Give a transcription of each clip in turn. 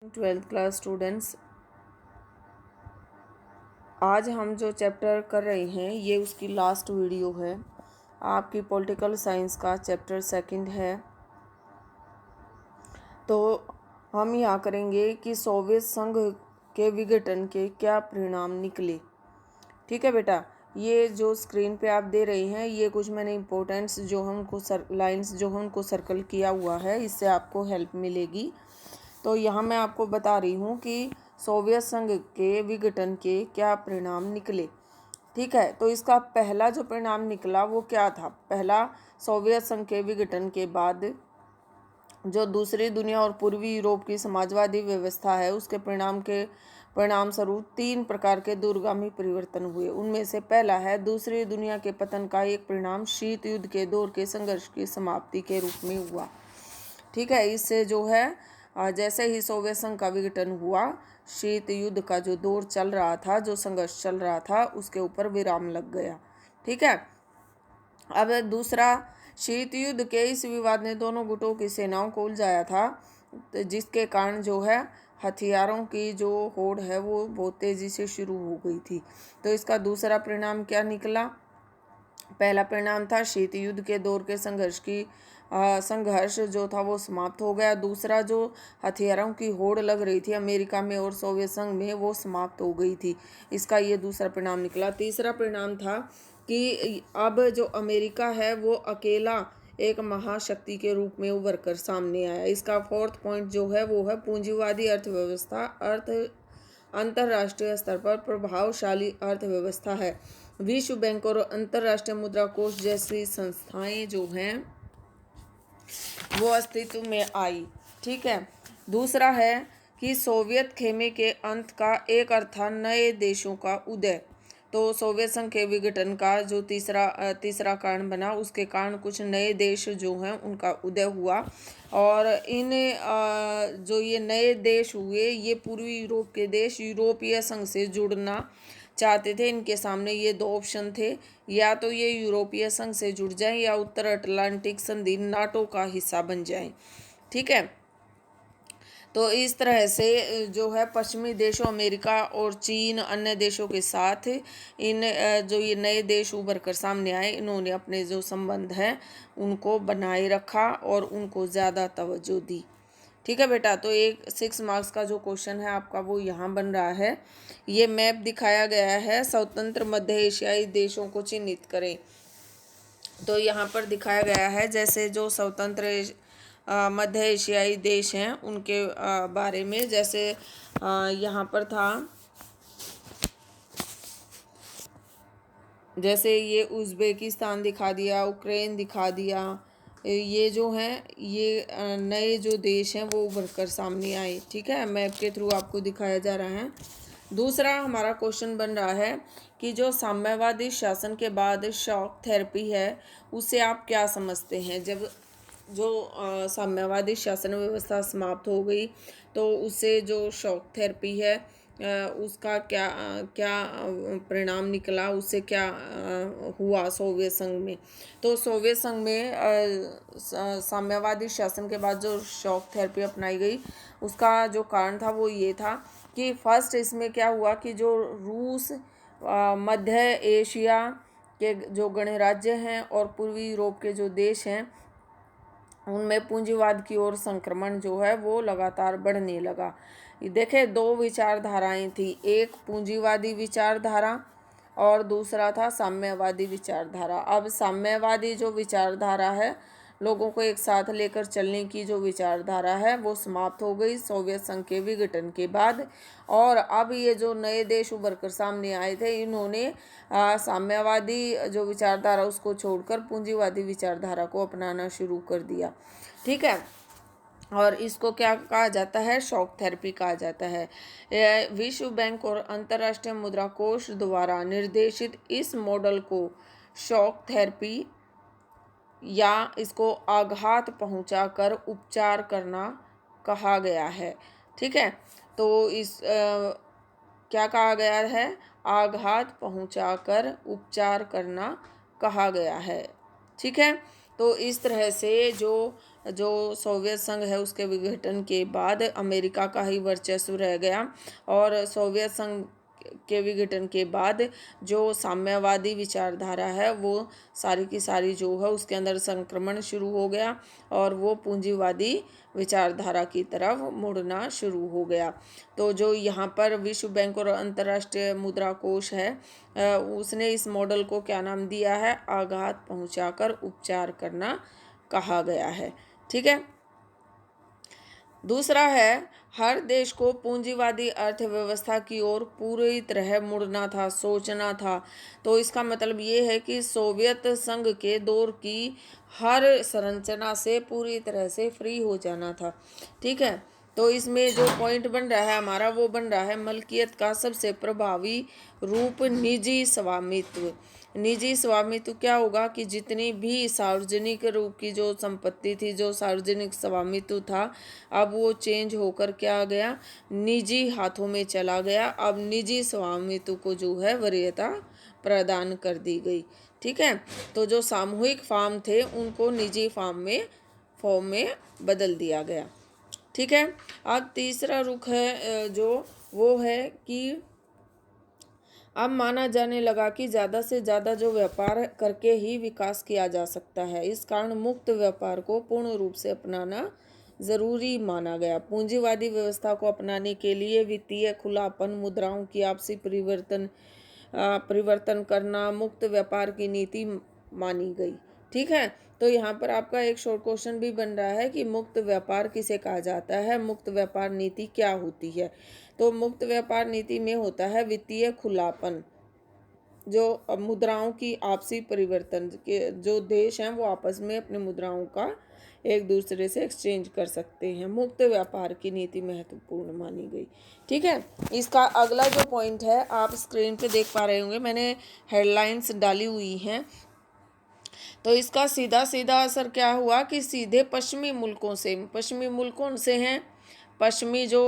Twelfth class students, आज हम जो चैप्टर कर रहे हैं ये उसकी लास्ट वीडियो है। आपकी पॉलिटिकल साइंस का चैप्टर सेकंड है। तो हम यहाँ करेंगे कि सोवियत संघ के विघटन के क्या परिणाम निकले। ठीक है बेटा, ये जो स्क्रीन पे आप दे रहे हैं ये कुछ मैंने इम्पोर्टेंट्स जो हमको लाइंस जो हमको सर्कल किया हुआ है, इससे आपको हेल्प मिलेगी। तो यहाँ मैं आपको बता रही हूँ कि सोवियत संघ के विघटन के क्या परिणाम निकले। ठीक है, तो इसका पहला जो परिणाम निकला वो क्या था। पहला, सोवियत संघ के विघटन के बाद जो दूसरी दुनिया और पूर्वी यूरोप की समाजवादी व्यवस्था है उसके परिणाम स्वरूप 3 प्रकार के दूरगामी परिवर्तन हुए। उनमें से पहला है दूसरी दुनिया के पतन का एक परिणाम शीत युद्ध के दौर के संघर्ष की समाप्ति के रूप में हुआ। ठीक है, इससे जो है जैसे ही सोवियत संघ का विघटन हुआ, शीत युद्ध का जो दौर चल रहा था, जो संघर्ष चल रहा था, उसके ऊपर विराम लग गया। ठीक है, अब दूसरा, शीत युद्ध के इस विवाद ने दोनों गुटों की सेनाओं को उलझाया था, जिसके कारण जो है हथियारों की जो होड़ है वो बहुत तेजी से शुरू हो गई थी। तो इसका दूसरा परिणाम क्या निकला। पहला परिणाम था शीत युद्ध के दौर के संघर्ष जो था वो समाप्त हो गया। दूसरा, जो हथियारों की होड़ लग रही थी अमेरिका में और सोवियत संघ में, वो समाप्त हो गई थी। इसका ये दूसरा परिणाम निकला। तीसरा परिणाम था कि अब जो अमेरिका है वो अकेला एक महाशक्ति के रूप में उभर कर सामने आया। इसका फोर्थ पॉइंट जो है वो है पूंजीवादी अर्थव्यवस्था अंतरराष्ट्रीय स्तर पर प्रभावशाली अर्थव्यवस्था है। विश्व बैंक और अंतरराष्ट्रीय मुद्रा कोष जैसी संस्थाएं जो हैं वो अस्तित्व में आई। ठीक है, दूसरा है कि सोवियत खेमे के अंत का एक अर्थ था नए देशों का उदय। तो सोवियत संघ के विघटन का जो तीसरा कारण बना, उसके कारण कुछ नए देश जो हैं उनका उदय हुआ। और इन जो ये नए देश हुए, ये पूर्वी यूरोप के देश यूरोपीय संघ से जुड़ना चाहते थे। इनके सामने ये 2 ऑप्शन थे, या तो ये यूरोपीय संघ से जुड़ जाएं या उत्तर अटलांटिक संधि नाटो का हिस्सा बन जाएं। ठीक है, तो इस तरह से जो है पश्चिमी देशों अमेरिका और चीन अन्य देशों के साथ इन जो ये नए देश उभर कर सामने आए, इन्होंने अपने जो संबंध हैं उनको बनाए रखा और उनको ज़्यादा तवज्जो दी। ठीक है बेटा, तो एक 6 मार्क्स का जो क्वेश्चन है आपका वो यहाँ बन रहा है। ये मैप दिखाया गया है, स्वतंत्र मध्य एशियाई देशों को चिन्हित करें। तो यहाँ पर दिखाया गया है जैसे जो स्वतंत्र मध्य एशियाई देश हैं उनके बारे में। जैसे यहाँ पर था, जैसे ये उज़्बेकिस्तान दिखा दिया, यूक्रेन दिखा दिया। ये जो हैं ये नए जो देश हैं वो उभर कर सामने आए। ठीक है, मैप के थ्रू आपको दिखाया जा रहा है। दूसरा हमारा क्वेश्चन बन रहा है कि जो साम्यवादी शासन के बाद शॉक थेरेपी है उससे आप क्या समझते हैं। जब जो साम्यवादी शासन व्यवस्था समाप्त हो गई तो उससे जो शॉक थेरेपी है उसका क्या क्या परिणाम निकला, उससे क्या हुआ सोवियत संघ में। तो सोवियत संघ में साम्यवादी शासन के बाद जो शॉक थेरेपी अपनाई गई उसका जो कारण था वो ये था कि फर्स्ट इसमें क्या हुआ कि जो रूस, मध्य एशिया के जो गणराज्य हैं और पूर्वी यूरोप के जो देश हैं उनमें पूंजीवाद की ओर संक्रमण जो है वो लगातार बढ़ने लगा। देखे 2 विचारधाराएं थी, एक पूंजीवादी विचारधारा और दूसरा था साम्यवादी विचारधारा। अब साम्यवादी जो विचारधारा है, लोगों को एक साथ लेकर चलने की जो विचारधारा है वो समाप्त हो गई सोवियत संघ के विघटन के बाद। और अब ये जो नए देश उभर कर सामने आए थे, इन्होंने साम्यवादी जो विचारधारा उसको छोड़कर पूंजीवादी विचारधारा को अपनाना शुरू कर दिया। ठीक है, और इसको क्या कहा जाता है, शॉक थेरेपी कहा जाता है। विश्व बैंक और अंतर्राष्ट्रीय मुद्रा कोष द्वारा निर्देशित इस मॉडल को शॉक थेरेपी या इसको आघात पहुंचाकर उपचार करना कहा गया है। ठीक है, तो इस क्या कहा गया है, आघात पहुंचाकर उपचार करना कहा गया है। ठीक है, तो इस तरह से जो जो सोवियत संघ है उसके विघटन के बाद अमेरिका का ही वर्चस्व रह गया, और सोवियत संघ के विघटन के बाद जो साम्यवादी विचारधारा है वो सारी की सारी जो है उसके अंदर संक्रमण शुरू हो गया, और वो पूंजीवादी विचारधारा की तरफ मुड़ना शुरू हो गया। तो जो यहाँ पर विश्व बैंक और अंतर्राष्ट्रीय मुद्रा कोष है, उसने इस मॉडल को क्या नाम दिया है, आघात पहुंचाकर उपचार करना कहा गया है। ठीक है। दूसरा है, हर देश को पूंजीवादी अर्थव्यवस्था की ओर पूरी तरह मुड़ना था, सोचना था। तो इसका मतलब ये है कि सोवियत संघ के दौर की हर संरचना से पूरी तरह से फ्री हो जाना था। ठीक है। तो इसमें जो पॉइंट बन रहा है हमारा, वो बन रहा है मलकियत का सबसे प्रभावी रूप निजी स्वामित्व। निजी स्वामित्व क्या होगा कि जितनी भी सार्वजनिक रूप की जो संपत्ति थी, जो सार्वजनिक स्वामित्व था, अब वो चेंज होकर क्या आ गया, निजी हाथों में चला गया। अब निजी स्वामित्व को जो है वरीयता प्रदान कर दी गई। ठीक है। तो जो सामूहिक फार्म थे उनको निजी फॉर्म में बदल दिया गया। ठीक है। अब तीसरा रुख है जो वो है कि अब माना जाने लगा कि ज़्यादा से ज़्यादा जो व्यापार करके ही विकास किया जा सकता है। इस कारण मुक्त व्यापार को पूर्ण रूप से अपनाना ज़रूरी माना गया। पूंजीवादी व्यवस्था को अपनाने के लिए वित्तीय खुलापन, मुद्राओं की आपसी परिवर्तन करना, मुक्त व्यापार की नीति मानी गई। ठीक है। तो यहाँ पर आपका एक शॉर्ट क्वेश्चन भी बन रहा है कि मुक्त व्यापार किसे कहा जाता है, मुक्त व्यापार नीति क्या होती है। तो मुक्त व्यापार नीति में होता है वित्तीय खुलापन, जो मुद्राओं की आपसी परिवर्तन के जो देश हैं वो आपस में अपनी मुद्राओं का एक दूसरे से एक्सचेंज कर सकते हैं। मुक्त व्यापार की नीति महत्वपूर्ण मानी गई। ठीक है। इसका अगला जो पॉइंट है आप स्क्रीन पे देख पा रहे होंगे, मैंने हेडलाइंस डाली हुई हैं। तो इसका सीधा सीधा असर क्या हुआ कि सीधे पश्चिमी मुल्कों से हैं, पश्चिमी जो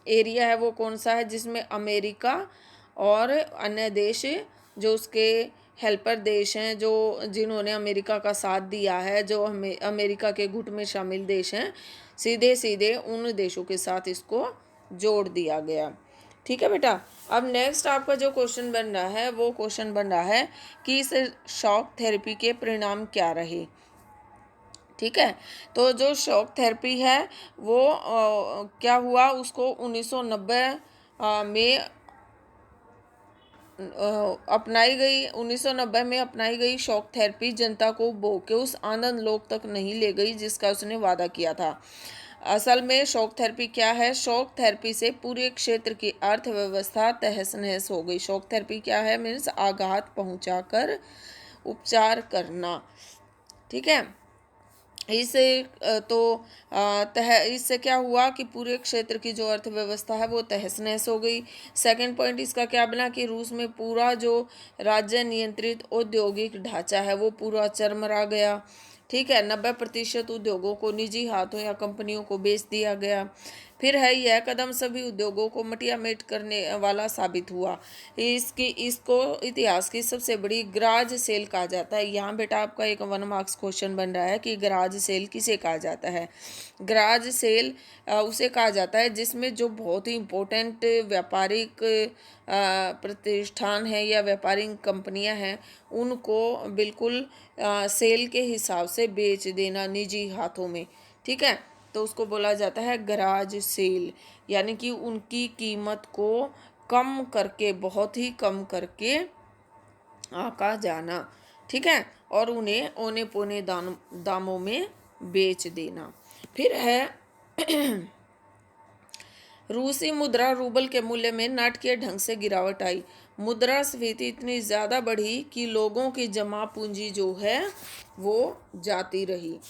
एरिया है वो कौन सा है, जिसमें अमेरिका और अन्य देश जो उसके हेल्पर देश हैं, जो जिन्होंने अमेरिका का साथ दिया है, जो अमेरिका के गुट में शामिल देश हैं, सीधे सीधे उन देशों के साथ इसको जोड़ दिया गया। ठीक है बेटा। अब नेक्स्ट आपका जो क्वेश्चन बन रहा है वो क्वेश्चन बन रहा है कि इस शॉक थेरेपी के परिणाम क्या रहे। ठीक है। तो जो शॉक थेरेपी है वो क्या हुआ, उसको 1990 में अपनाई गई। 1990 में अपनाई गई शॉक थेरेपी जनता को भोग के उस आनंद लोक तक नहीं ले गई जिसका उसने वादा किया था। असल में शॉक थेरेपी क्या है, शॉक थेरेपी से पूरे क्षेत्र की अर्थव्यवस्था तहस नहस हो गई। शॉक थेरेपी क्या है, मीन्स आघात पहुंचाकर उपचार करना। ठीक है। इससे क्या हुआ कि पूरे क्षेत्र की जो अर्थव्यवस्था है वो तहस नहस हो गई। सेकंड पॉइंट इसका क्या बना कि रूस में पूरा जो राज्य नियंत्रित औद्योगिक ढांचा है वो पूरा चरमरा गया। ठीक है। 90% उद्योगों को निजी हाथों या कंपनियों को बेच दिया गया। फिर है यह कदम सभी उद्योगों को मटियामेट करने वाला साबित हुआ। इसको इतिहास की सबसे बड़ी गराज सेल कहा जाता है। यहाँ बेटा आपका एक 1 मार्क्स क्वेश्चन बन रहा है कि गराज सेल किसे कहा जाता है। गराज सेल उसे कहा जाता है जिसमें जो बहुत ही इम्पोर्टेंट व्यापारिक प्रतिष्ठान है या व्यापारिक कंपनियां हैं उनको बिल्कुल सेल के हिसाब से बेच देना निजी हाथों में। ठीक है। तो उसको बोला जाता है गराज सेल, यानी कि उनकी कीमत को कम करके, बहुत ही कम करके आका जाना। ठीक है। और उन्हें औने पौने दामों में बेच देना। फिर है रूसी मुद्रा रूबल के मूल्य में नाटकीय ढंग से गिरावट आई। मुद्रास्फीति इतनी ज़्यादा बढ़ी कि लोगों की जमा पूंजी जो है वो जाती रही।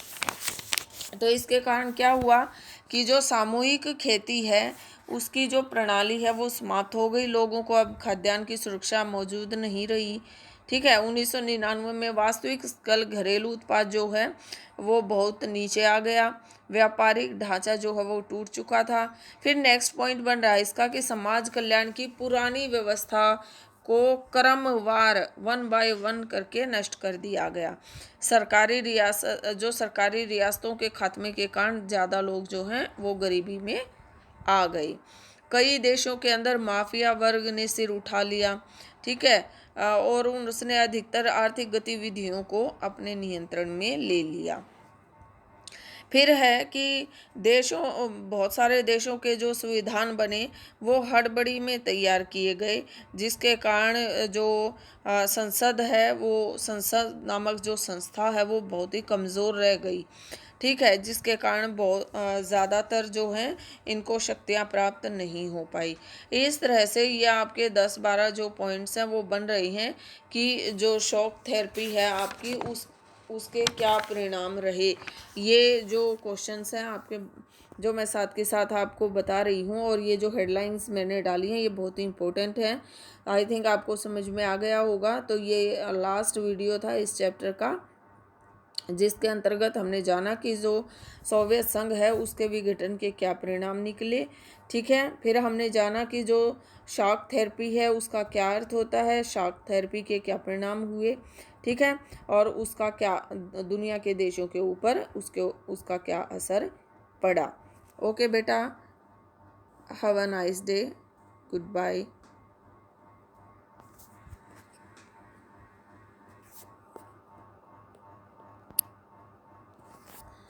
तो इसके कारण क्या हुआ कि जो सामूहिक खेती है उसकी जो प्रणाली है वो समाप्त हो गई। लोगों को अब खाद्यान्न की सुरक्षा मौजूद नहीं रही। ठीक है। 1999 में वास्तविक सकल घरेलू उत्पाद जो है वो बहुत नीचे आ गया। व्यापारिक ढांचा जो है वो टूट चुका था। फिर नेक्स्ट पॉइंट बन रहा है इसका कि समाज कल्याण की पुरानी व्यवस्था को क्रमवार 1 बाय 1 करके नष्ट कर दिया गया। सरकारी रियासतों के खात्मे के कारण ज़्यादा लोग जो हैं वो गरीबी में आ गए। कई देशों के अंदर माफिया वर्ग ने सिर उठा लिया, ठीक है, और उसने अधिकतर आर्थिक गतिविधियों को अपने नियंत्रण में ले लिया। फिर है कि बहुत सारे देशों के जो संविधान बने वो हड़बड़ी में तैयार किए गए, जिसके कारण जो संसद नामक जो संस्था है वो बहुत ही कमज़ोर रह गई, ठीक है, जिसके कारण बहुत ज़्यादातर जो हैं इनको शक्तियाँ प्राप्त नहीं हो पाई। इस तरह से ये आपके 10-12 जो पॉइंट्स हैं वो बन रही हैं कि जो शॉक थेरेपी है आपकी उसके क्या परिणाम रहे। ये जो क्वेश्चंस हैं आपके, जो मैं साथ के साथ आपको बता रही हूँ, और ये जो हेडलाइंस मैंने डाली हैं ये बहुत ही इम्पोर्टेंट हैं। आई थिंक आपको समझ में आ गया होगा। तो ये लास्ट वीडियो था इस चैप्टर का, जिसके अंतर्गत हमने जाना कि जो सोवियत संघ है उसके विघटन के क्या परिणाम निकले, ठीक है। फिर हमने जाना कि जो शॉक थेरेपी है उसका क्या अर्थ होता है, शॉक थेरेपी के क्या परिणाम हुए, ठीक है, और उसका क्या दुनिया के देशों के ऊपर उसका क्या असर पड़ा। ओके बेटा, have a nice day, good bye.